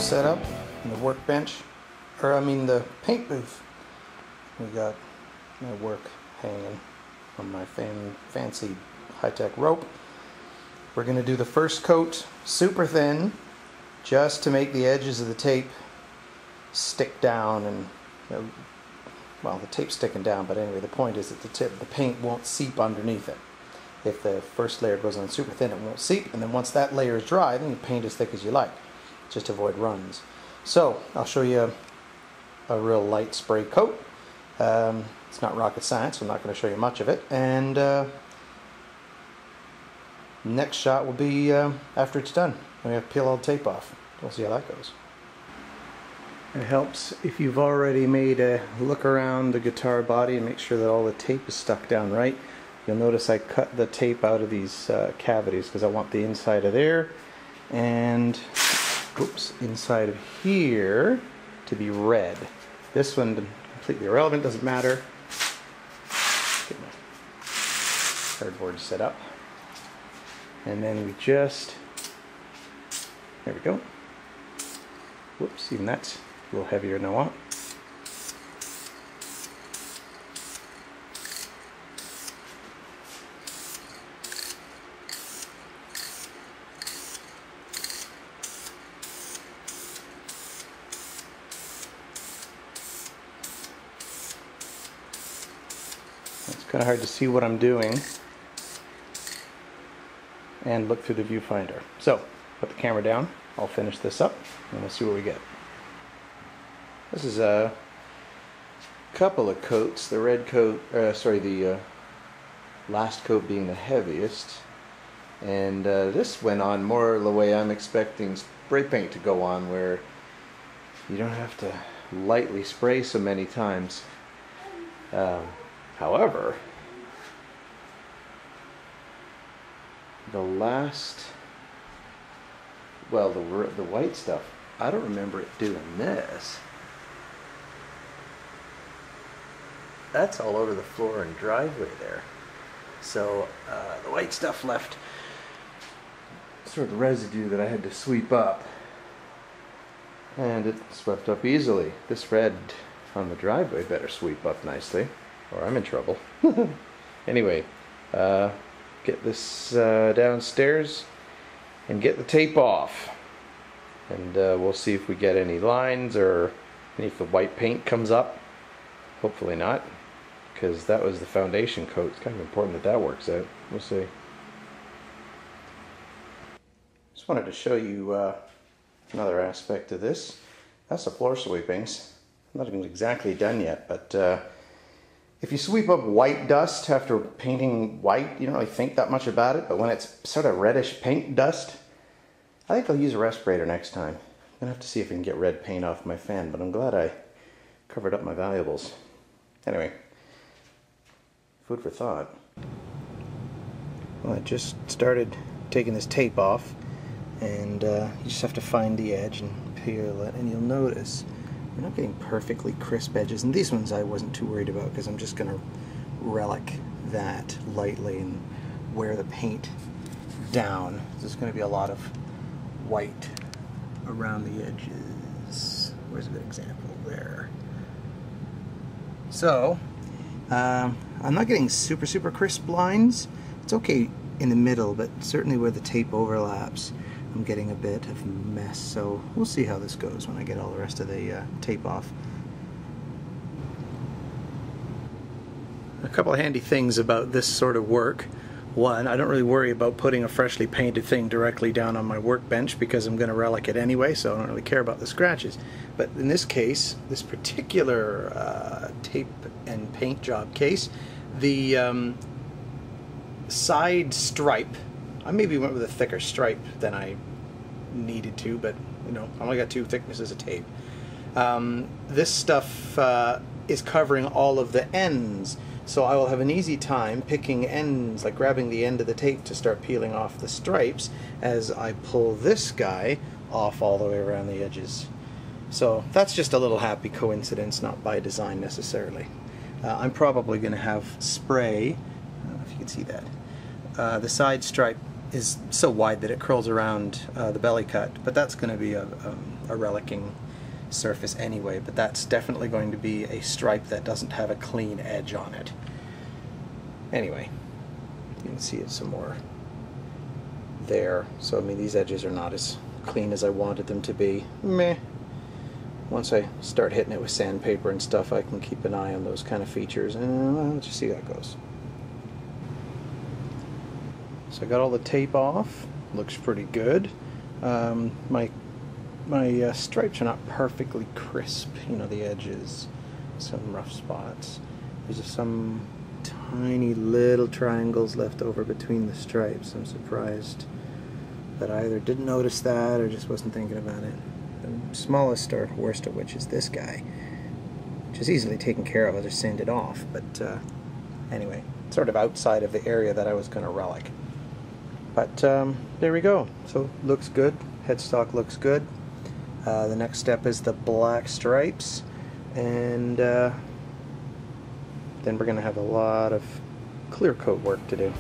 set up in the workbench, or I mean the paint booth. We got my work hanging on my fancy high-tech rope. We're going to do the first coat super thin, just to make the edges of the tape stick down, and well, the tape's sticking down, but anyway, the point is that the paint won't seep underneath it. If the first layer goes on super thin, it won't seep, and then once that layer is dry, then you paint as thick as you like, just to avoid runs. So I'll show you a real light spray coat. It's not rocket science, so I'm not going to show you much of it, and next shot will be after it's done. We have to peel all the tape off. We'll see how that goes. It helps if you've already made a look around the guitar body and make sure that all the tape is stuck down right. You'll notice I cut the tape out of these cavities because I want the inside of there and inside of here to be red. This one completely irrelevant, doesn't matter. Get my cardboard set up. And then we just, there we go. Whoops, even that's a little heavier than I want. It's kind of hard to see what I'm doing and look through the viewfinder. So, put the camera down, I'll finish this up, and we'll see what we get. This is a couple of coats, the red coat, the last coat being the heaviest, and this went on more the way I'm expecting spray paint to go on, where you don't have to lightly spray so many times. However, the last, well, the white stuff, I don't remember it doing this. That's all over the floor and driveway there. So the white stuff left sort of residue that I had to sweep up, and it swept up easily. This red on the driveway better sweep up nicely, or I'm in trouble. Anyway, get this downstairs and get the tape off, and we'll see if we get any lines or if the white paint comes up. Hopefully not, because that was the foundation coat. It's kind of important that that works out. We'll see. Just wanted to show you another aspect of this. That's the floor sweepings. I'm not even exactly done yet, but if you sweep up white dust after painting white, you don't really think that much about it, but when it's sort of reddish paint dust, I think I'll use a respirator next time. I'm gonna have to see if I can get red paint off my fan, but I'm glad I covered up my valuables. Anyway, food for thought. Well, I just started taking this tape off, and you just have to find the edge and peel it, and you'll notice we're not getting perfectly crisp edges, and these ones I wasn't too worried about because I'm just going to relic that lightly and wear the paint down. There's going to be a lot of white around the edges. Where's a good example? There. So, I'm not getting super crisp lines. It's okay in the middle, but certainly where the tape overlaps, I'm getting a bit of mess, so we'll see how this goes when I get all the rest of the tape off. A couple of handy things about this sort of work. One, I don't really worry about putting a freshly painted thing directly down on my workbench because I'm going to relic it anyway, so I don't really care about the scratches. But in this case, this particular tape and paint job case, the side stripe, I maybe went with a thicker stripe than I needed to, but you know, I only got 2 thicknesses of tape. This stuff is covering all of the ends, so I will have an easy time picking ends, like grabbing the end of the tape to start peeling off the stripes as I pull this guy off all the way around the edges. So that's just a little happy coincidence, not by design necessarily. I'm probably going to have spray, I don't know if you can see that. The side stripe is so wide that it curls around the belly cut, but that's going to be a a relicking surface anyway, but that's definitely going to be a stripe that doesn't have a clean edge on it. Anyway, you can see it some more there. So I mean, these edges are not as clean as I wanted them to be. Meh. Once I start hitting it with sandpaper and stuff, I can keep an eye on those kind of features, and well, let's just see how it goes. So I got all the tape off. Looks pretty good. My stripes are not perfectly crisp, you know, the edges, some rough spots. There's just some tiny little triangles left over between the stripes. I'm surprised that I either didn't notice that or just wasn't thinking about it. The smallest or worst of which is this guy, which is easily taken care of. I just sanded off, but anyway, sort of outside of the area that I was going to relic. But there we go. So looks good. Headstock looks good. The next step is the black stripes, and then we're going to have a lot of clear coat work to do.